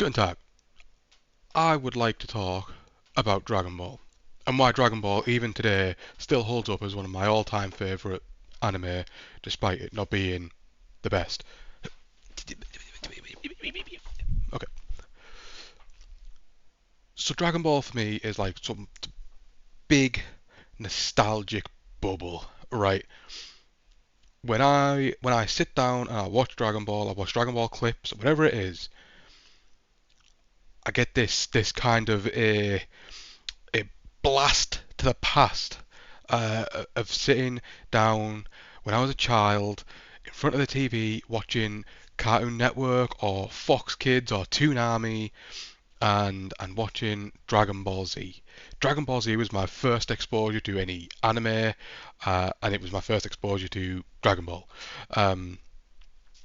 Guten Tag. I would like to talk about Dragon Ball and why Dragon Ball, even today, still holds up as one of my all-time favourite anime, despite it not being the best. Okay, so Dragon Ball for me is like some big nostalgic bubble, right? When I sit down and I watch Dragon Ball, I watch Dragon Ball clips, whatever it is, I get this kind of a blast to the past of sitting down when I was a child in front of the TV watching Cartoon Network or Fox Kids or Toonami and watching Dragon Ball Z. Dragon Ball Z was my first exposure to any anime, and it was my first exposure to Dragon Ball. Um,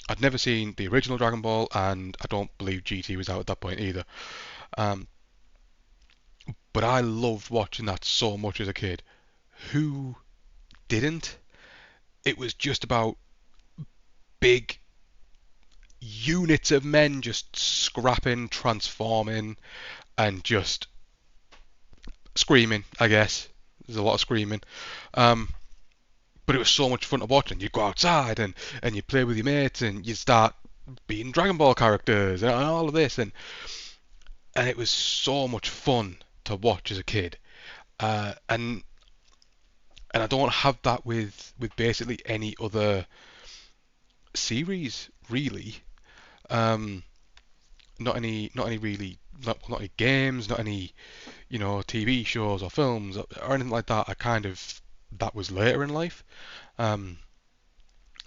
I'd never seen the original Dragon Ball, and I don't believe GT was out at that point either. Um, but I loved watching that so much as a kid. Who didn't? It was just about big units of men just scrapping, transforming, and just screaming, I guess. There's a lot of screaming. Um, but it was so much fun to watch, and you go outside and you play with your mates, and you start being Dragon Ball characters and all of this, and it was so much fun to watch as a kid. And I don't have that with basically any other series really. Um, not any really, not any games, not any TV shows or films or anything like that. I kind of that was later in life. Um,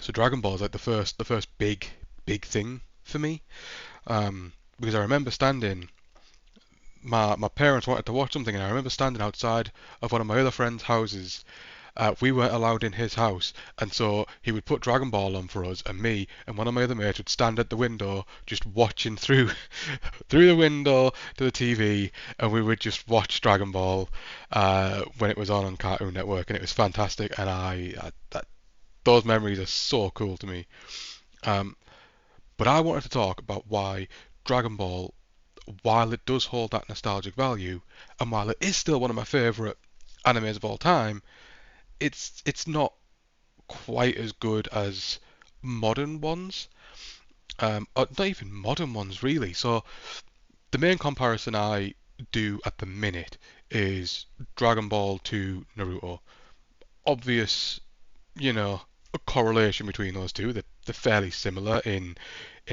so Dragon Ball is like the first big thing for me. Because I remember standing. My parents wanted to watch something, and I remember standing outside of one of my other friends' houses. We weren't allowed in his house, and so he would put Dragon Ball on for us, and me and one of my other mates would stand at the window just watching through through the window to the TV, and we would just watch Dragon Ball when it was on Cartoon Network, and it was fantastic. And those memories are so cool to me. Um, but I wanted to talk about why Dragon Ball, while it does hold that nostalgic value, and while it is still one of my favourite animes of all time, it's not quite as good as modern ones. Or not even modern ones really. So the main comparison I do at the minute is Dragon Ball to Naruto. Obvious, a correlation between those two. They're fairly similar in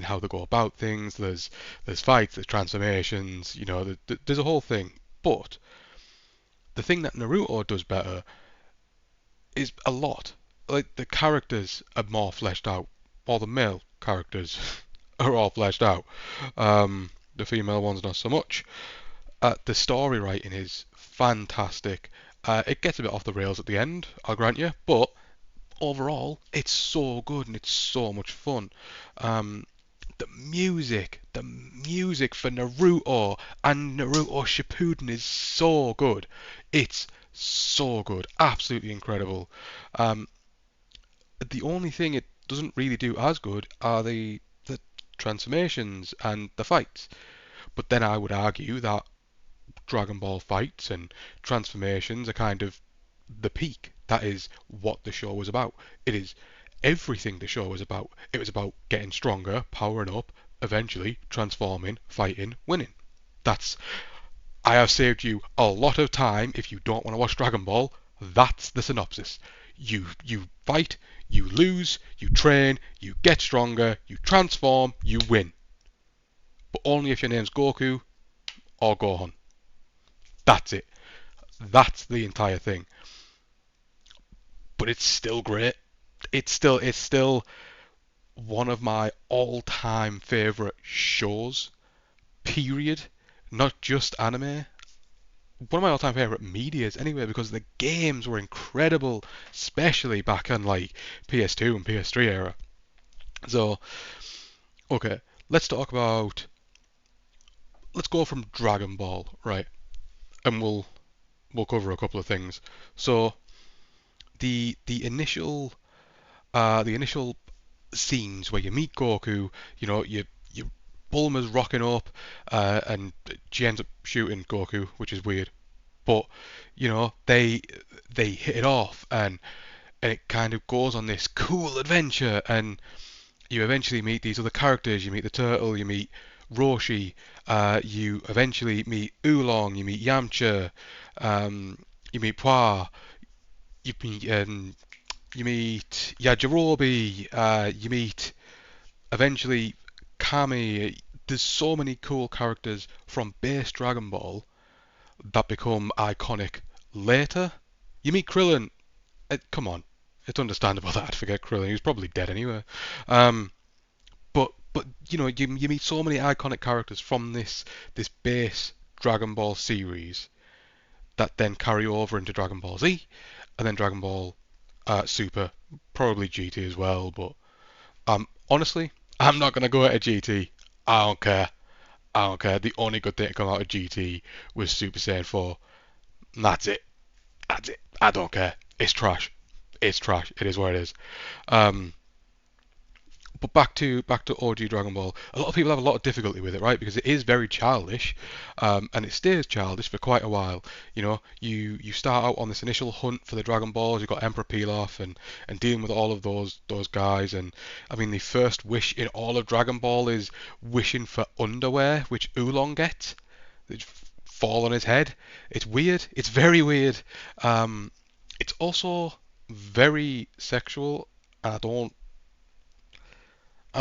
how they go about things. There's fights, there's transformations. There's a whole thing. But the thing that Naruto does better is a lot. Like the characters are more fleshed out. All the male characters are all fleshed out. The female ones not so much. The story writing is fantastic. It gets a bit off the rails at the end, I'll grant you, but overall, it's so good and it's so much fun. Um, the music for Naruto and Naruto Shippuden is so good. It's so good, absolutely incredible. Um, the only thing it doesn't really do as good are the transformations and the fights. But then I would argue that Dragon Ball fights and transformations are kind of the peak. That is what the show was about. It is everything the show was about. It was about getting stronger, powering up, eventually transforming, fighting, winning. That's I have saved you a lot of time if you don't want to watch Dragon Ball. That's the synopsis. You fight, you lose, you train, you get stronger, you transform, you win. But only if your name's Goku or Gohan. That's it. That's the entire thing. But it's still great. It's still one of my all-time favorite shows. Period. Not just anime. One of my all-time favorite medias anyway, because the games were incredible, especially back in like PS2 and PS3 era. So, okay, let's talk about. Let's go from Dragon Ball, right? And we'll cover a couple of things. So the initial scenes where you meet Goku, you're Bulma's rocking up, and she ends up shooting Goku, which is weird. But they hit it off, and it kind of goes on this cool adventure, and you eventually meet these other characters. You meet the turtle, you meet Roshi, you eventually meet Oolong, you meet Yamcha, you meet Pua, you meet Yajirobe, you meet eventually Kami. There's so many cool characters from base Dragon Ball that become iconic later. You meet Krillin. Come on, it's understandable that I'd forget Krillin. He was probably dead anyway. Um, but you meet so many iconic characters from this base Dragon Ball series that then carry over into Dragon Ball Z, and then Dragon Ball Super, probably GT as well. But honestly, I'm not gonna go out of GT. I don't care. I don't care. The only good thing to come out of GT was Super Saiyan 4. And that's it. That's it. I don't care. It's trash. It's trash. It is what it is. Um, but back to OG Dragon Ball. A lot of people have a lot of difficulty with it, right? Because it is very childish, and it stays childish for quite a while. You start out on this initial hunt for the Dragon Balls. You've got Emperor Pilaf and dealing with all of those guys. And I mean, the first wish in all of Dragon Ball is wishing for underwear, which Oolong gets. They just fall on his head. It's weird. It's very weird. It's also very sexual. I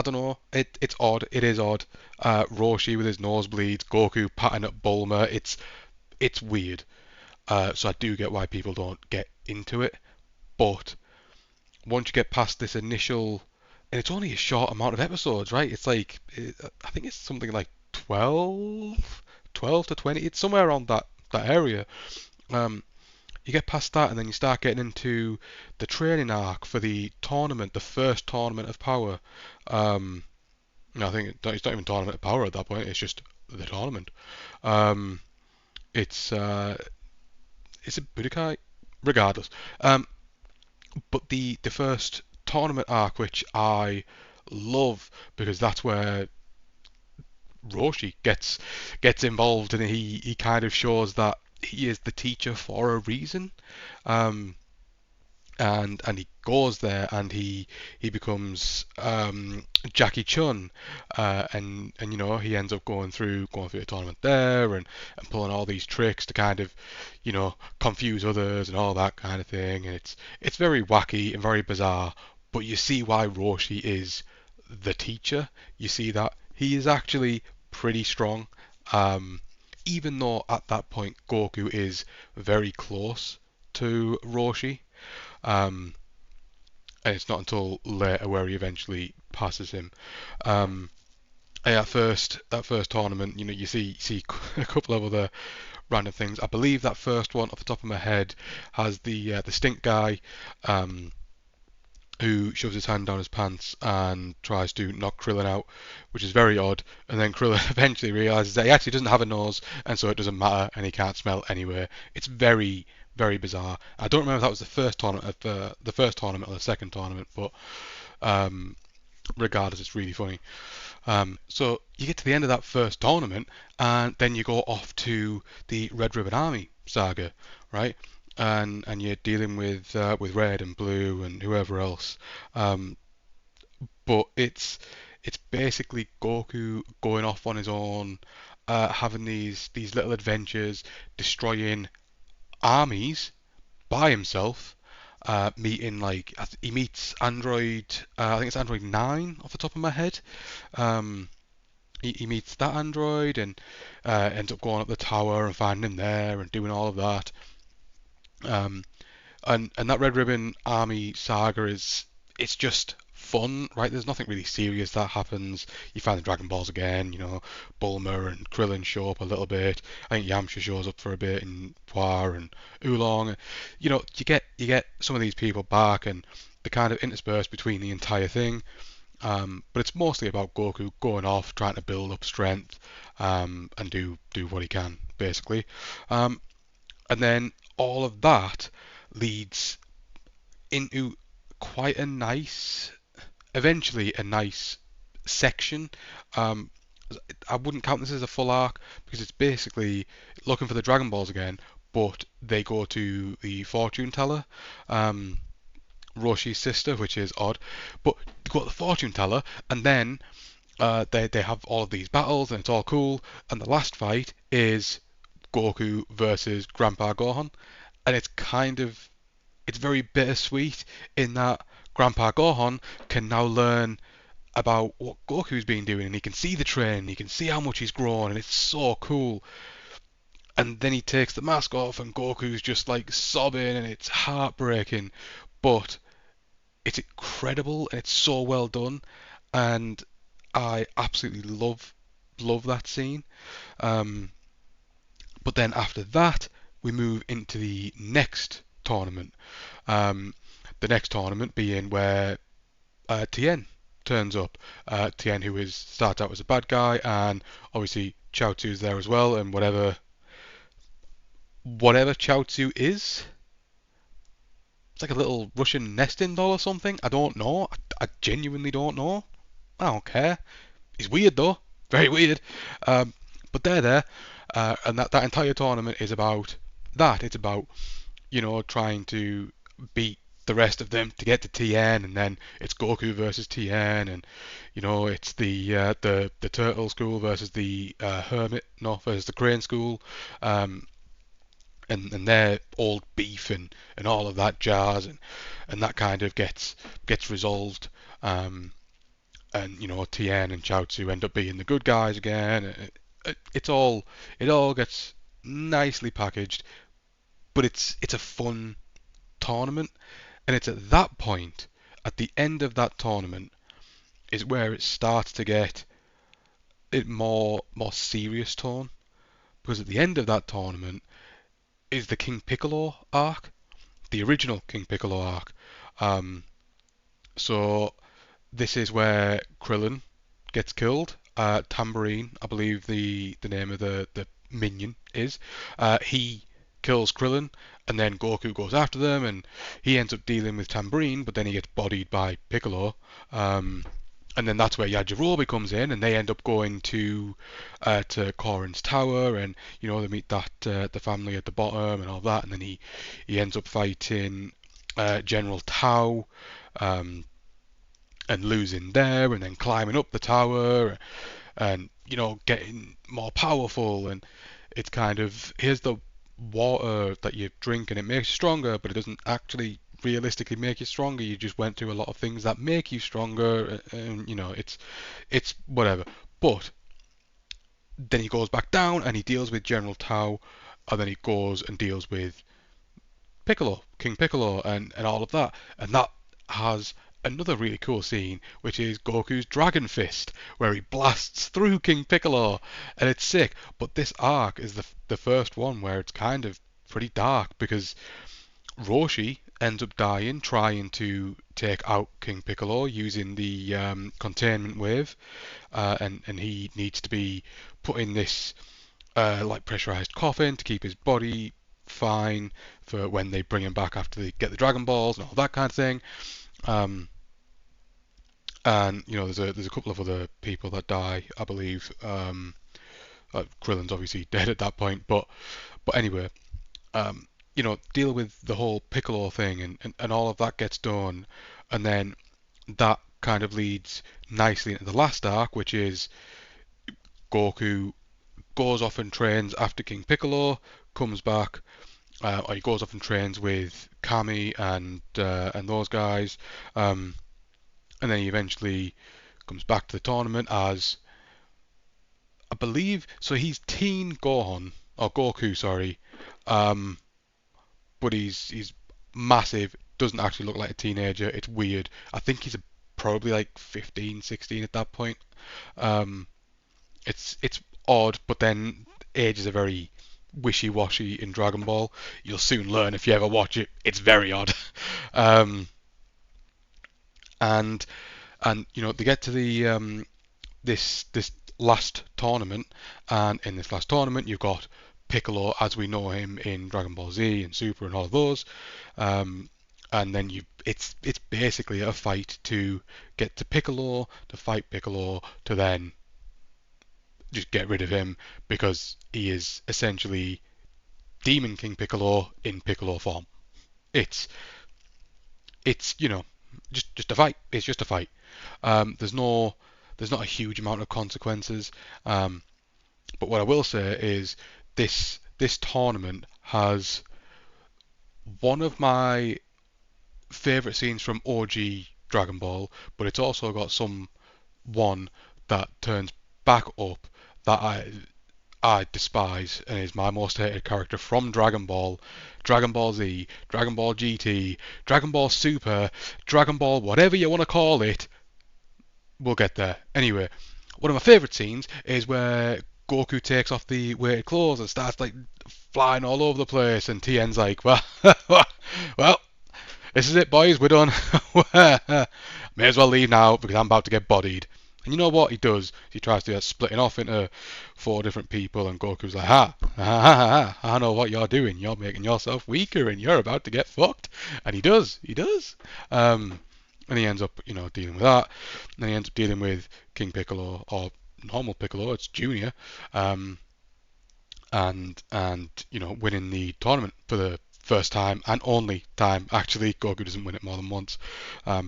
don't know. It's odd. It is odd. Roshi with his nosebleeds, Goku patting at Bulma. It's weird. So I do get why people don't get into it. But once you get past this initial, and it's only a short amount of episodes, right? It's like I think it's something like 12 to 20. It's somewhere around that area. Um, you get past that, and then you start getting into the training arc for the tournament, the first tournament of power. Um, no, I think it's not even tournament of power at that point. It's just the tournament. Um, it's it's a Budokai, regardless. Um, but the first tournament arc, which I love because that's where Roshi gets involved, and he kind of shows that he is the teacher for a reason. Um, and he goes there, and he becomes Jackie Chun, and he ends up going through a tournament there, and pulling all these tricks to kind of confuse others and all that kind of thing, and it's very wacky and very bizarre, but you see why Roshi is the teacher. You see that he is actually pretty strong, even though at that point Goku is very close to Roshi. Um, and it's not until later where he eventually passes him. Um, and that first tournament, you see a couple of other random things. I believe that first one, off the top of my head, has the stink guy, um, who shoves his hand down his pants and tries to knock Krillin out, which is very odd. And then Krillin eventually realizes that he actually doesn't have a nose, and so it doesn't matter, and he can't smell anywhere. It's very, very bizarre. I don't remember if that was the first tournament or the second tournament, but um, regardless, it's really funny. So you get to the end of that first tournament, and then you go off to the Red Ribbon Army saga, right? And you're dealing with Red and Blue and whoever else. Um, but it's basically Goku going off on his own, having these little adventures, destroying armies by himself. Meeting he meets Android, I think it's Android 9 off the top of my head. Um, he meets that android, and ends up going up the tower and finding him there and doing all of that. Um, and that Red Ribbon Army saga it's just fun, right? There's nothing really serious that happens. You find the Dragon Balls again, Bulma and Krillin show up a little bit. I think Yamcha shows up for a bit, and Puar and Oolong. You get some of these people back, and they kind of intersperse between the entire thing. But it's mostly about Goku going off, trying to build up strength, and do what he can, basically. Um, and then all of that leads into quite eventually a nice section. Um, I wouldn't count this as a full arc because it's basically looking for the Dragon Balls again, but they go to the fortune teller, um, Roshi's sister, which is odd. But they go to the fortune teller, and then they have all of these battles, and it's all cool. And the last fight is Goku versus Grandpa Gohan, and it's very bittersweet in that Grandpa Gohan can now learn about what Goku's been doing, and he can see the training, he can see how much he's grown, and it's so cool. And then he takes the mask off, and Goku's just like sobbing, and it's heartbreaking, but it's incredible, and it's so well done, and I absolutely love that scene. Um, but then after that, we move into the next tournament. Um, the next tournament being where Tien turns up. Tien, who is starts out as a bad guy, and obviously Chaozu's there as well, and whatever Chaozu is, it's like a little Russian nesting doll or something. I don't know. I genuinely don't know. I don't care. He's weird though, very weird. Um, but they're there, and that entire tournament is about that. It's about trying to beat the rest of them to get to Tien, and then it's Goku versus Tien, and it's the Turtle School versus the Hermit, no, versus the Crane School, um, and their old beef and all of that jazz, and that kind of gets resolved. And Tien and Chaozu end up being the good guys again. It all gets nicely packaged, but it's a fun tournament, and it's at that point, at the end of that tournament, is where it starts to get it more serious tone. Because at the end of that tournament is the King Piccolo arc, the original King Piccolo arc. Um, so this is where Krillin gets killed. Tambourine, I believe the name of the minion is. He kills Krillin, and then Goku goes after them, and he ends up dealing with Tambourine, but then he gets bodied by Piccolo. Um, and then that's where Yajirobe comes in, and they end up going to Korin's tower, and they meet that the family at the bottom and all that, and then he ends up fighting General Tao. Um, and losing there, and then climbing up the tower, and getting more powerful, and it's kind of here's the water that you drink and it makes you stronger, but it doesn't actually realistically make you stronger. You just went through a lot of things that make you stronger, and it's whatever. But then he goes back down and he deals with General Tao, and then he goes and deals with Piccolo, King Piccolo, and all of that. And that has another really cool scene, which is Goku's Dragon Fist, where he blasts through King Piccolo, and it's sick. But this arc is the first one where it's kind of pretty dark because Roshi ends up dying trying to take out King Piccolo using the containment wave, and he needs to be put in this like pressurized coffin to keep his body fine for when they bring him back after they get the Dragon Balls and all that kind of thing. Um, and there's a couple of other people that die, I believe. Krillin's obviously dead at that point, but anyway, deal with the whole Piccolo thing, and all of that gets done, and then that kind of leads nicely into the last arc, which is Goku goes off and trains after King Piccolo, comes back, or he goes off and trains with Kami and those guys, um, and then he eventually comes back to the tournament as I believe. So he's Teen Gohan or Goku, sorry, um, but he's massive. Doesn't actually look like a teenager. It's weird. I think he's probably like 15, 16 at that point. Um, it's odd, but then ages are very wishy-washy in Dragon Ball. You'll soon learn if you ever watch it. It's very odd. um, and they get to the this last tournament, and in this last tournament you've got Piccolo as we know him in Dragon Ball Z and Super and all of those, um, and then it's basically a fight to get to Piccolo, to fight Piccolo, to then just get rid of him because he is essentially Demon King Piccolo in Piccolo form. It's it's just a fight. It's just a fight. There's not a huge amount of consequences. Um, but what I will say is this tournament has one of my favorite scenes from OG Dragon Ball, but it's also got some one that turns back up that I despise and is my most hated character from Dragon Ball, Dragon Ball Z, Dragon Ball GT, Dragon Ball Super, Dragon Ball whatever you want to call it. We'll get there. Anyway, one of my favourite scenes is where Goku takes off the weighted clothes and starts like flying all over the place, and Tien's like, well, well, this is it, boys. We're done. May as well leave now because I'm about to get bodied. And you know what he does? He tries to splitting off into four different people, and Goku's like, I know what you're doing. You're making yourself weaker, and you're about to get fucked. And he does. He does. And he ends up, dealing with that. And then he ends up dealing with King Piccolo or normal Piccolo. It's Junior. Um, and winning the tournament for the first time and only time. Actually, Goku doesn't win it more than once, but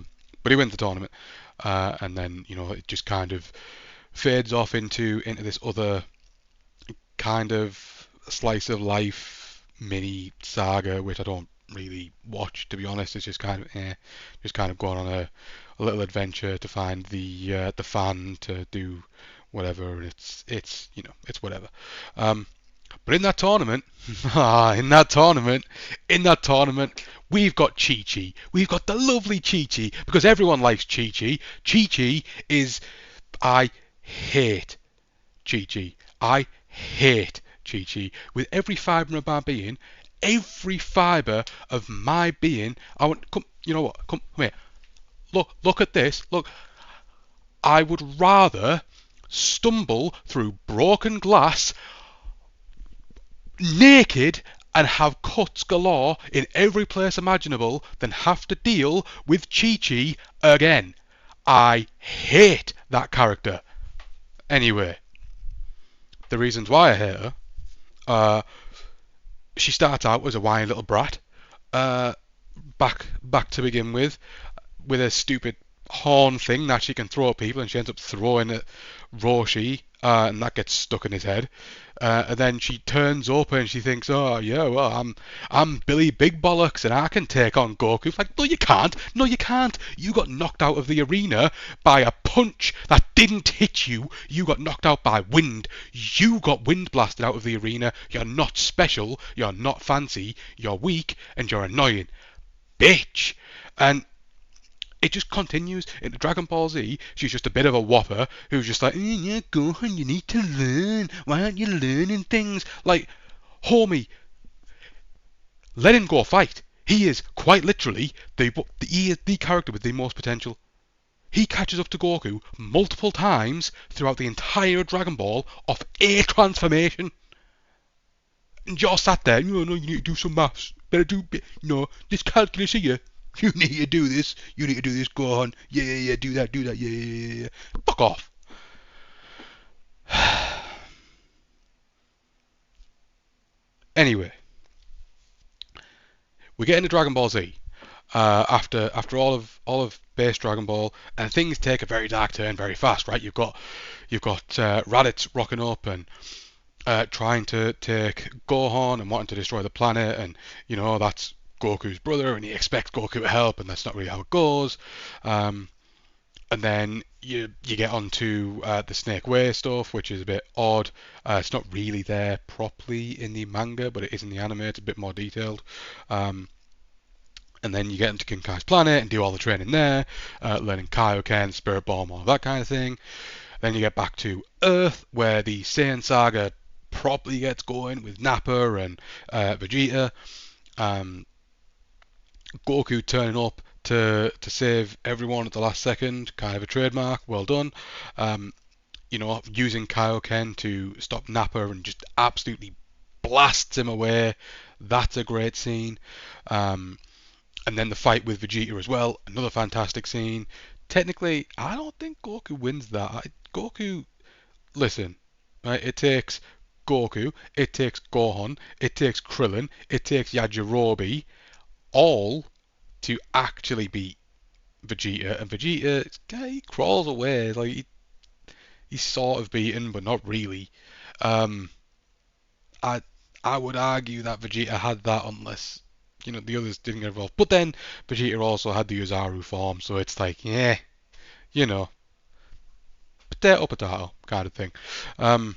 he wins the tournament, and then it just kind of fades off into this other kind of slice of life mini saga, which I don't really watch, to be honest. It's just kind of just kind of going on a little adventure to find the fan to do whatever, and it's whatever. But in that tournament, in that tournament, we've got Chi Chi. We've got the lovely Chi Chi because everyone likes Chi Chi. Chi Chi is, I hate Chi Chi. I hate Chi Chi with every fibre of my being. Every fibre of my being. I want. Come. You know what? Come here. Look at this. Look. I would rather stumble through broken glass naked and have cuts galore in every place imaginable than have to deal with Chi Chi again. I hate that character. Anyway, the reasons why I hate her. Uh, she starts out as a whiny little brat. Uh, back to begin with a stupid horn thing that she can throw at people, and she ends up throwing at Roshi, and that gets stuck in his head. And then she turns up and she thinks, oh yeah, well I'm Billy Big Bollocks and I can take on Goku. It's like, no you can't, no you can't. You got knocked out of the arena by a punch that didn't hit you. You got knocked out by wind. You got wind blasted out of the arena. You're not special. You're not fancy. You're weak and you're annoying, bitch. And it just continues into Dragon Ball Z. She's just a bit of a whopper who's just like, yeah, Gohan, you need to learn. Why aren't you learning things? Like, homie, let him go fight. He is quite literally he is the character with the most potential. He catches up to Goku multiple times throughout the entire Dragon Ball off a transformation. And you're sat there, no, you need to do some maths. Better do, this calculus here. You need to do this. You need to do this. Go on. Yeah. Do that. Yeah. Fuck off. Anyway, we get into Dragon Ball Z. After all of base Dragon Ball, and things take a very dark turn very fast, right? You've got Raditz rocking up and trying to take Gohan and wanting to destroy the planet, and that's Goku's brother, and he expects Goku to help, and that's not really how it goes. And then you get onto the Snake Way stuff, which is a bit odd. It's not really there properly in the manga, but it is in the anime. It's a bit more detailed. And then you get into King Kai's planet and do all the training there, learning Kaioken, Spirit Bomb, all that kind of thing. Then you get back to Earth, where the Saiyan saga properly gets going with Nappa and Vegeta. Goku turning up to save everyone at the last second, kind of a trademark. Well done. Using Kaioken to stop Nappa and just absolutely blasts him away. That's a great scene. And then the fight with Vegeta as well, another fantastic scene. Technically, I don't think Goku wins that. Goku, listen, Right? It takes Goku, it takes Gohan, it takes Krillin, it takes Yajirobe, all to actually beat Vegeta, and Vegeta, he crawls away, like he's sort of beaten, but not really. Um, I I would argue that Vegeta had that unless the others didn't get involved. But then Vegeta also had the Uzaru form, so it's like, yeah, you know, potato potato kind of thing. Um,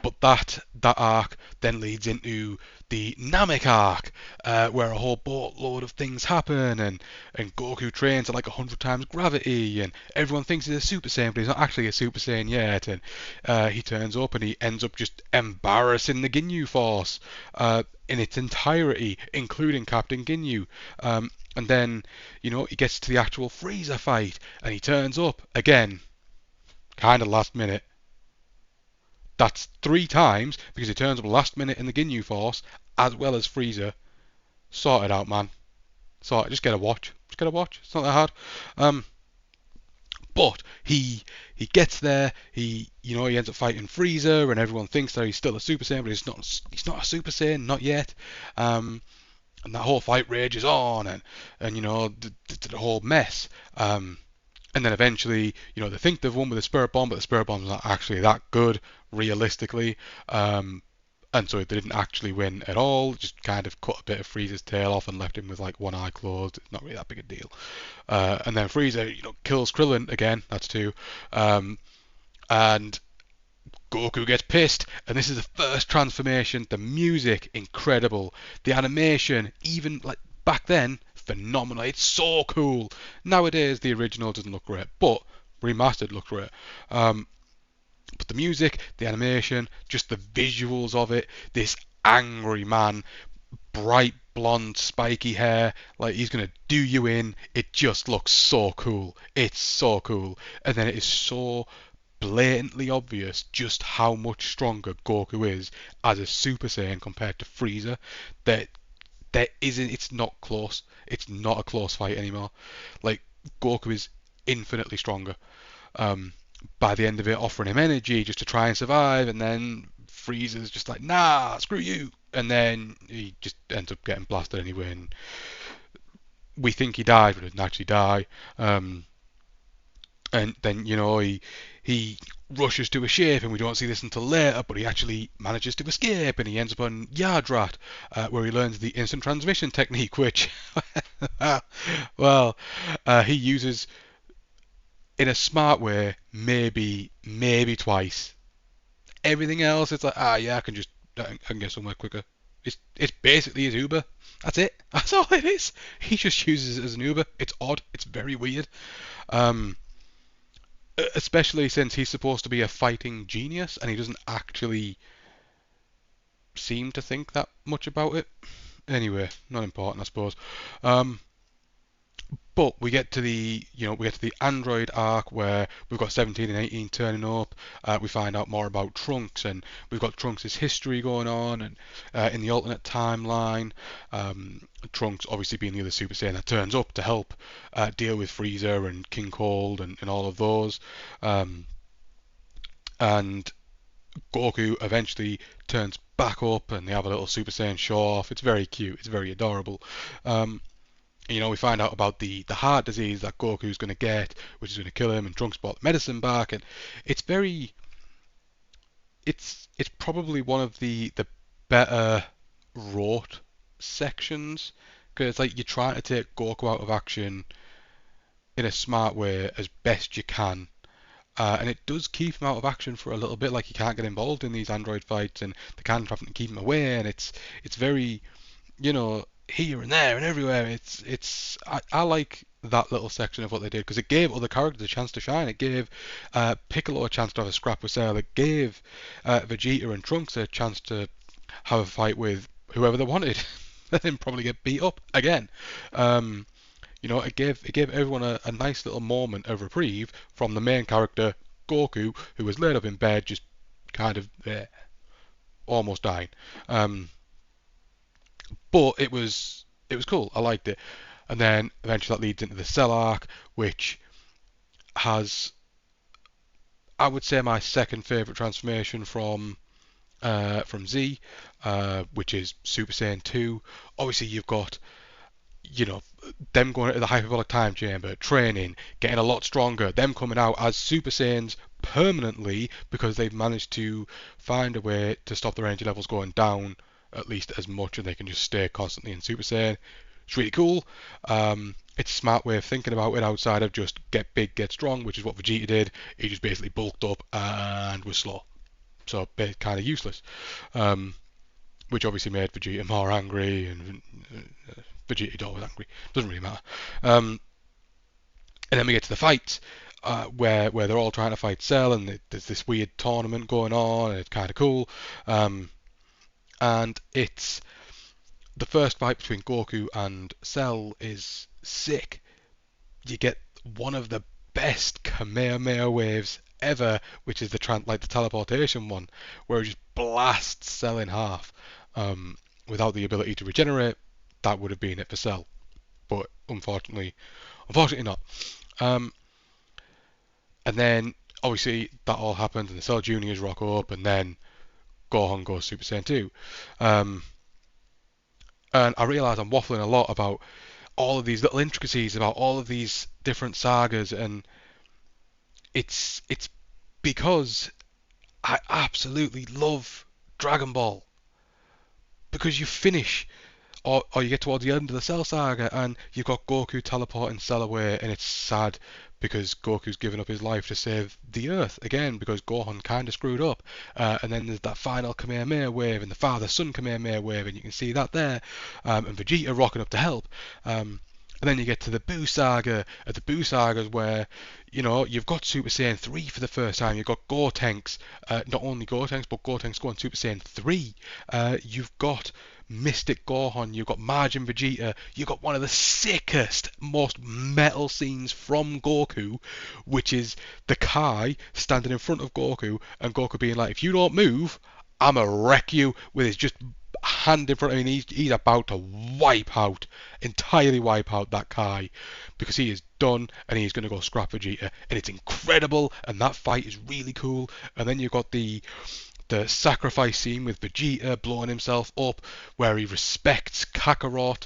but that arc then leads into the Namek arc, where a whole boatload of things happen, and Goku trains at like 100 times gravity, and everyone thinks he's a Super Saiyan, but he's not actually a Super Saiyan yet, and he turns up and he ends up just embarrassing the Ginyu Force in its entirety, including Captain Ginyu. And then, he gets to the actual Frieza fight, and he turns up again, kind of last minute. That's 3 times because he turns up last minute in the Ginyu Force as well as Frieza. Sort it out, man. Sort it. Just get a watch. Just get a watch. It's not that hard. Um, but he gets there. He ends up fighting Frieza, and everyone thinks that he's still a Super Saiyan, but he's not. He's not a Super Saiyan, not yet. And that whole fight rages on, and the whole mess. And then eventually, they think they've won with the Spirit Bomb, but the Spirit Bomb's not actually that good, realistically. And so they didn't actually win at all, just kind of cut a bit of Frieza's tail off and left him with like one eye closed. It's not really that big a deal. And then Frieza, kills Krillin again, that's two. And Goku gets pissed, and this is the first transformation. The music, incredible. The animation, even like back then, phenomenal. It's so cool. Nowadays, the original doesn't look great, but remastered looks great. But the music, the animation, just the visuals of it, this angry man, bright blonde, spiky hair, like he's gonna do you in. It just looks so cool. It's so cool. And then it is so blatantly obvious just how much stronger Goku is as a Super Saiyan compared to Frieza. That there isn't. It's not close. It's not a close fight anymore. Like Goku is infinitely stronger. Um, by the end of it, offering him energy just to try and survive, and then Frieza's just like, nah, screw you, and then he just ends up getting blasted anyway. And we think he died, but he didn't actually die. And then he rushes to escape, and we don't see this until later, but he actually manages to escape, and he ends up on Yardrat, where he learns the instant transmission technique, which well, he uses in a smart way maybe twice. Everything else, it's like, yeah, I can get somewhere quicker. It's basically his Uber. That's it. That's all it is. He just uses it as an Uber. It's odd. It's very weird. Um, Especially since he's supposed to be a fighting genius and he doesn't actually seem to think that much about it. Anyway, not important, I suppose. Um, but we get to the Android arc where we've got 17 and 18 turning up. We find out more about Trunks, and we've got Trunks' history going on, and in the alternate timeline, Trunks obviously being the other Super Saiyan that turns up to help deal with Frieza and King Cold and all of those. Um, and Goku eventually turns back up, and they have a little Super Saiyan show off. It's very cute. It's very adorable. Um, we find out about the heart disease that Goku's going to get, which is going to kill him, and Trunks brought the medicine back, and it's very, it's probably one of the better wrote sections, because it's like you're trying to take Goku out of action in a smart way as best you can. And it does keep him out of action for a little bit, like he can't get involved in these android fights, and they kind of have to keep him away, and it's very here and there and everywhere. I like that little section of what they did because it gave other characters a chance to shine. It gave Piccolo a chance to have a scrap with Cell. It gave Vegeta and Trunks a chance to have a fight with whoever they wanted, and then probably get beat up again. Um, it gave everyone a nice little moment of reprieve from the main character Goku, who was laid up in bed, just kind of almost dying. Um, but it was cool. I liked it. And then eventually that leads into the Cell arc, which has I would say my second favorite transformation from Z, which is Super Saiyan 2. Obviously, you've got, you know, them going into the hyperbolic time chamber, training, getting a lot stronger, them coming out as Super Saiyans permanently because they've managed to find a way to stop their energy levels going down at least as much, and they can just stay constantly in Super Saiyan. It's really cool. It's a smart way of thinking about it outside of just get big, get strong, which is what Vegeta did. He just basically bulked up and was slow. So kind of useless. Um, which obviously made Vegeta more angry, and Vegeta's always angry. Doesn't really matter. And then we get to the fight, where they're all trying to fight Cell, and there's this weird tournament going on, and it's kind of cool. Um, and it's the first fight between Goku and Cell is sick. You get one of the best Kamehameha waves ever, which is the teleportation one, where it just blasts Cell in half. Without the ability to regenerate, that would have been it for Cell, but unfortunately not. Um, and then obviously that all happens, and the Cell Juniors rock up, and then Gohan goes Super Saiyan 2. Um, and I realise I'm waffling a lot about all of these little intricacies, about all of these different sagas, and it's because I absolutely love Dragon Ball, because you finish, or you get towards the end of the Cell Saga and you've got Goku teleporting Cell away, and it's sad because Goku's given up his life to save the Earth again because Gohan kind of screwed up. And then there's that final Kamehameha wave and the father-son Kamehameha wave, and you can see that there, and Vegeta rocking up to help. And then you get to the Buu Saga, the Buu Sagas where, you've got Super Saiyan 3 for the first time. You've got Gotenks, not only Gotenks, but Gotenks going Super Saiyan 3. You've got Mystic Gohan, you've got Majin Vegeta, you've got one of the sickest, most metal scenes from Goku, which is the Kai standing in front of Goku, and Goku being like, if you don't move, I'ma wreck you, with his just hand in front of him. He's about to entirely wipe out that Kai, because he is done and he's going to go scrap Vegeta, and it's incredible, and that fight is really cool. And then you've got the sacrifice scene with Vegeta blowing himself up, where he respects Kakarot,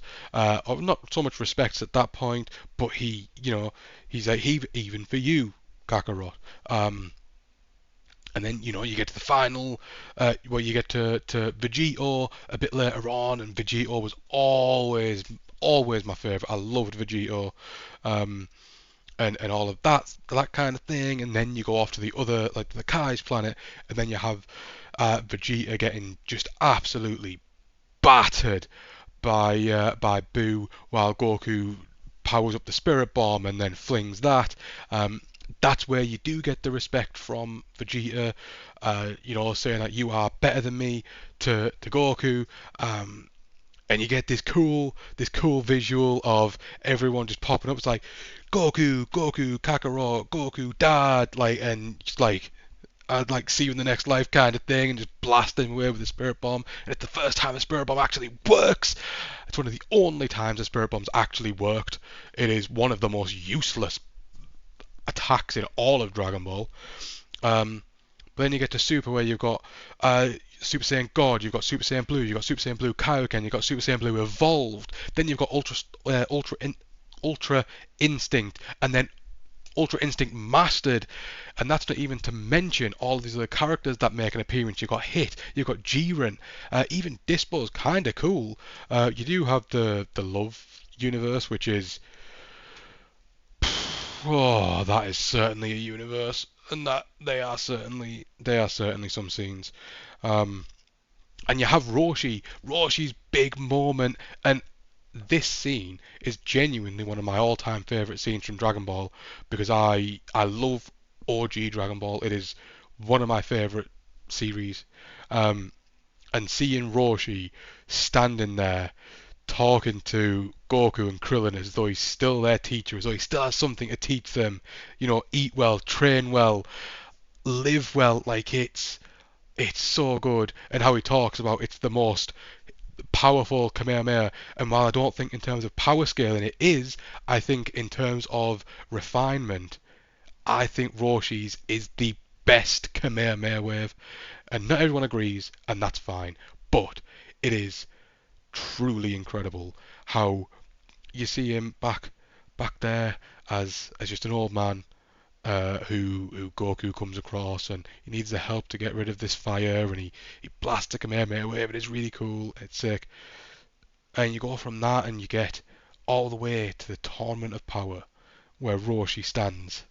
or not so much respects at that point, but he's like, even for you, Kakarot. And then, you get to the final, where you get to Vegito a bit later on, and Vegito was always my favourite. I loved Vegito, and all of that kind of thing. And then you go off to the other, like the Kai's planet, and then you have Vegeta getting just absolutely battered by Buu, while Goku powers up the Spirit Bomb and then flings that. That's where you do get the respect from Vegeta, saying that you are better than me to Goku. And you get this cool visual of everyone just popping up. It's like Goku, Kakarot, Goku, Dad, and just I'd like see you in the next life kind of thing, and just blast him away with the Spirit Bomb. And it's the first time a Spirit Bomb actually works. It's one of the only times a Spirit Bomb's actually worked. It is one of the most useless attacks in all of Dragon Ball. But then you get to Super, where you've got Super Saiyan God, you've got Super Saiyan Blue, you've got Super Saiyan Blue Kaioken, you've got Super Saiyan Blue Evolved. Then you've got Ultra Instinct, and then Ultra Instinct Mastered. And that's not even to mention all of these other characters that make an appearance. You've got Hit, you've got Jiren, even Dispo's kind of cool. You do have the Love universe, which is, oh, that is certainly a universe, and that they are certainly some scenes. And you have Roshi's big moment, and this scene is genuinely one of my all-time favorite scenes from Dragon Ball, because I love OG Dragon Ball. It is one of my favorite series. And seeing Roshi standing there talking to Goku and Krillin as though he's still their teacher, as though he still has something to teach them, eat well, train well, live well, it's so good. And how he talks about it's the most powerful Kamehameha, and while I don't think in terms of power scaling it is, I think in terms of refinement, I think Roshi's is the best Kamehameha wave, and not everyone agrees, and that's fine. But it is truly incredible how you see him back there as just an old man who Goku comes across, and he needs the help to get rid of this fire, and he blasts a Kamehameha wave, and it's really cool, it's sick. And you go from that and you get all the way to the Tournament of Power, where Roshi stands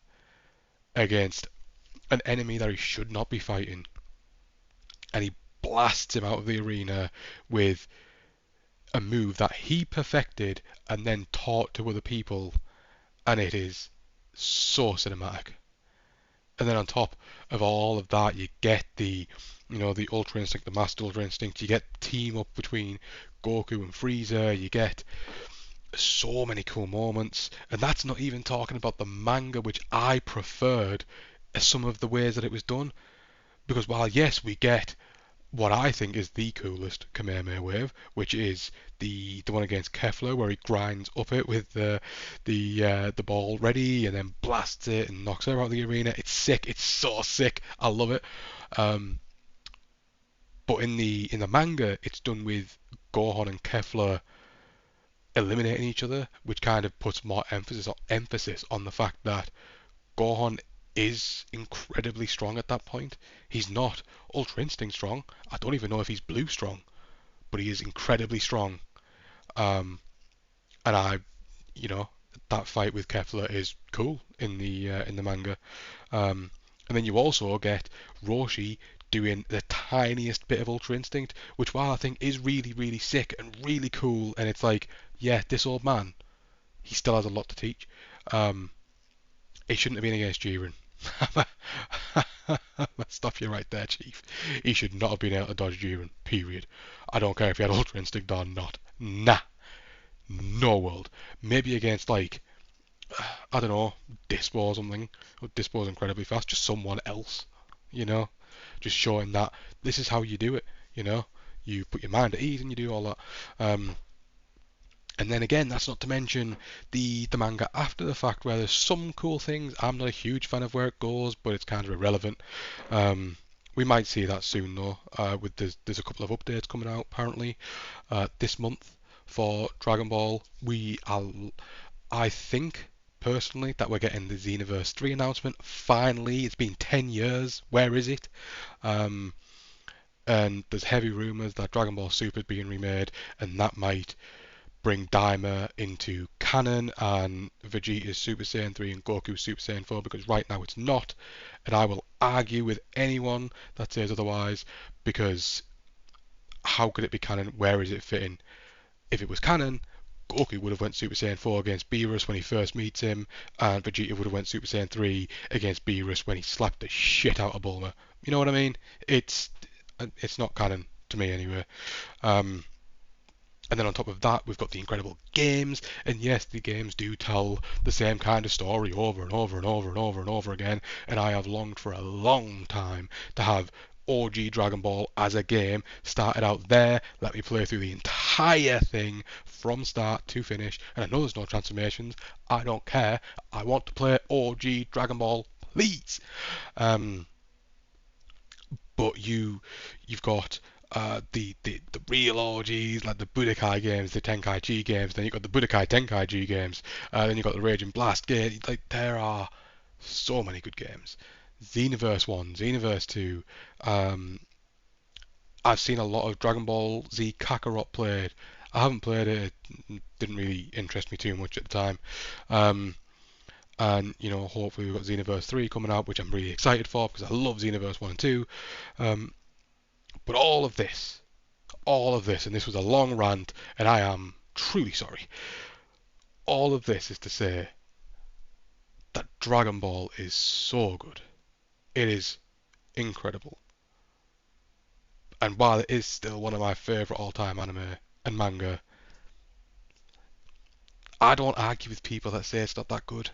against an enemy that he should not be fighting, and he blasts him out of the arena with a move that he perfected and then taught to other people, and it is so cinematic. And then on top of all of that, you get the Ultra Instinct, the Master Ultra Instinct. You get team up between Goku and Frieza. You get so many cool moments, and that's not even talking about the manga, which I preferred some of the ways that it was done. Because while yes, we get what I think is the coolest Kamehameha wave, which is the one against Kefla, where he grinds up it with the ball ready and then blasts it and knocks her out of the arena. It's sick. It's so sick. I love it. Um, but in the manga, it's done with Gohan and Kefla eliminating each other, which kind of puts more emphasis on the fact that Gohan is incredibly strong at that point. He's not Ultra Instinct strong. I don't even know if he's Blue strong, but he is incredibly strong. Um, and you know, that fight with Kefla is cool in the manga. Um, and then you also get Roshi doing the tiniest bit of Ultra Instinct, which while I think is really really sick and really cool, and it's like, yeah, this old man, he still has a lot to teach. Um, He shouldn't have been against Jiren. Let's stop you right there, Chief. He should not have been able to dodge Jiren. Period. I don't care if he had Ultra Instinct or not. Nah. No world. Maybe against, like, I don't know, Dispo or something. Or Dispo's incredibly fast. Just someone else. You know? Just showing that this is how you do it. You know? You put your mind at ease and you do all that. And then again, that's not to mention the manga after the fact, where there's some cool things. I'm not a huge fan of where it goes, but it's kind of irrelevant. We might see that soon though. With there's a couple of updates coming out apparently this month for Dragon Ball. I think personally that we're getting the Xenoverse 3 announcement. Finally, it's been 10 years. Where is it? Um, and there's heavy rumours that Dragon Ball Super is being remade, and that might bring Daima into canon and Vegeta's Super Saiyan 3 and Goku's Super Saiyan 4, because right now it's not, and I will argue with anyone that says otherwise, because how could it be canon? Where is it fitting? If it was canon, Goku would have went Super Saiyan 4 against Beerus when he first meets him, and Vegeta would have went Super Saiyan 3 against Beerus when he slapped the shit out of Bulma. You know what I mean? It's not canon to me anyway. Um, And then on top of that, we've got the incredible games, and yes, the games do tell the same kind of story over and over and over and over and over again, and I have longed for a long time to have OG Dragon Ball as a game. Started out there, let me play through the entire thing from start to finish, and I know there's no transformations, I don't care, I want to play OG Dragon Ball, please! Um, but you've got the real OGs like the Budokai games, the Tenkaichi games. Then you've got the Budokai Tenkaichi games. Then you've got the Raging Blast game. Like there are so many good games. Xenoverse 1, Xenoverse 2. Um, I've seen a lot of Dragon Ball Z Kakarot played. I haven't played it. It didn't really interest me too much at the time. Um, and hopefully we've got Xenoverse 3 coming out, which I'm really excited for because I love Xenoverse 1 and 2. Um, but all of this, and this was a long rant, and I am truly sorry. All of this is to say that Dragon Ball is so good. It is incredible. And while it is still one of my favourite all-time anime and manga, I don't argue with people that say it's not that good.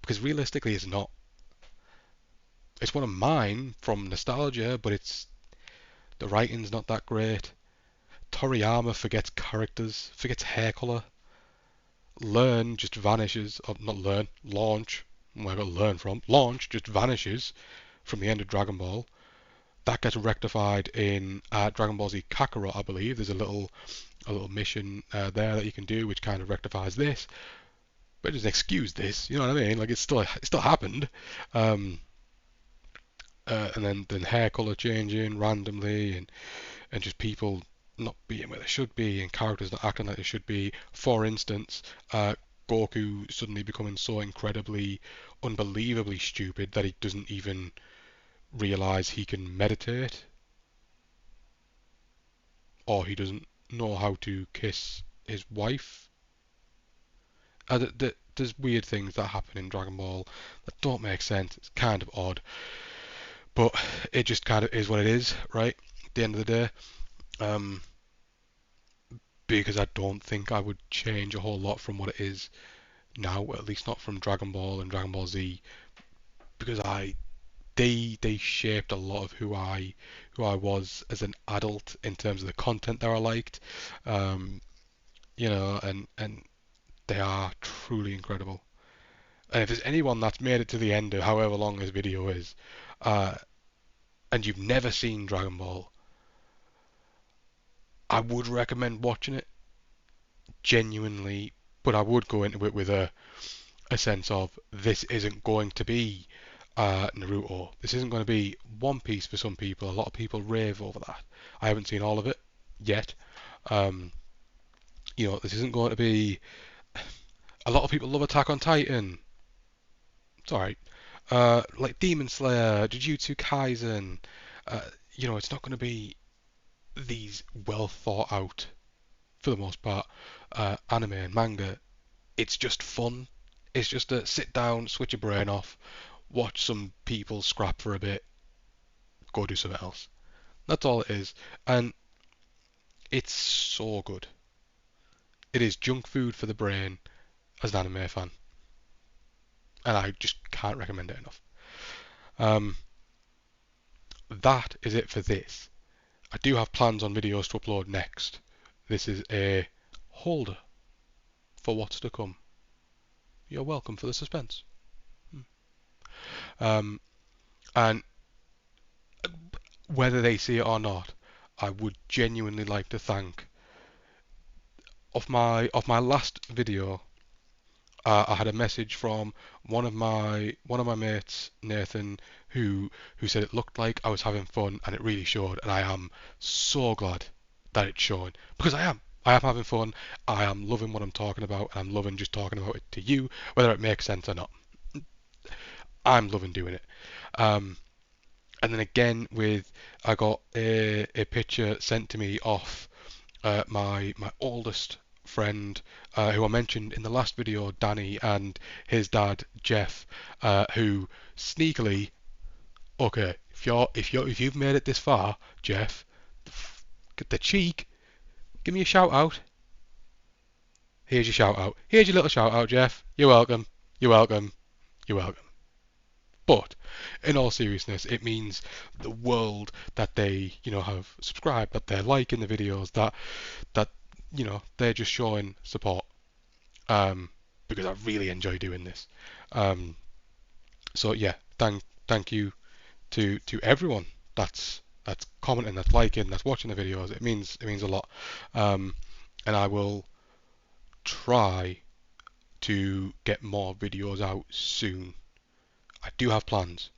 Because realistically, it's not. It's one of mine from nostalgia, but the writing's not that great. Toriyama forgets characters, forgets hair colour. Learn just vanishes, or not learn, launch, where I got learn from, launch just vanishes from the end of Dragon Ball. That gets rectified in Dragon Ball Z Kakarot, I believe. There's a little mission there that you can do, which kind of rectifies this, but it doesn't excuse this. You know what I mean? Like it still happened. Um, and then hair color changing randomly, and just people not being where they should be, and characters not acting like they should be. For instance, Goku suddenly becoming so incredibly, unbelievably stupid that he doesn't even realize he can meditate, or he doesn't know how to kiss his wife. There's weird things that happen in Dragon Ball that don't make sense. It's kind of odd, but it just kind of is what it is, right? At the end of the day, um, because I don't think I would change a whole lot from what it is now, at least not from Dragon Ball and Dragon Ball Z, because they shaped a lot of who I was as an adult in terms of the content that I liked, um, and they are truly incredible. And if there's anyone that's made it to the end of however long this video is, uh, and you've never seen Dragon Ball, I would recommend watching it genuinely, but I would go into it with a sense of this isn't going to be Naruto. This isn't going to be One Piece for some people. A lot of people rave over that. I haven't seen all of it yet. Um, this isn't going to be. A lot of people love Attack on Titan. It's alright. Like Demon Slayer, Jujutsu Kaisen. Uh, it's not going to be these well thought out, for the most part, anime and manga. It's just fun. It's just a sit down, switch your brain off, watch some people scrap for a bit, go do something else. That's all it is. And it's so good. It is junk food for the brain as an anime fan. And I just can't recommend it enough. Um, that is it for this. I do have plans on videos to upload next. This is a holder for what's to come. You're welcome for the suspense. Um, and whether they see it or not, I would genuinely like to thank. Of my last video, I had a message from one of my mates, Nathan, who said it looked like I was having fun, and it really showed. And I am so glad that it's showing, because I am. I am having fun. I am loving what I'm talking about, and I'm loving just talking about it to you, whether it makes sense or not. I'm loving doing it. Um, and then again I got a picture sent to me off my oldest friend, who I mentioned in the last video, Danny, and his dad Jeff, who sneakily, okay, if you've made it this far, Jeff, get the cheek, give me a shout out. Here's your shout out. Here's your little shout out, Jeff. You're welcome. You're welcome. You're welcome. But in all seriousness, it means the world that they, have subscribed, that they're liking the videos, that they're just showing support, because I really enjoy doing this. Um, so yeah, thank you to everyone that's commenting, that's liking, that's watching the videos. It means a lot, and I will try to get more videos out soon. I do have plans.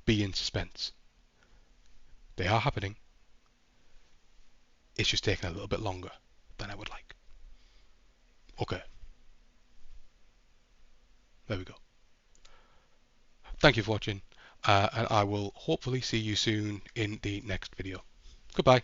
Be in suspense. They are happening. It's just taking a little bit longer than I would like. Okay, there we go. Thank you for watching, and I will hopefully see you soon in the next video. Goodbye.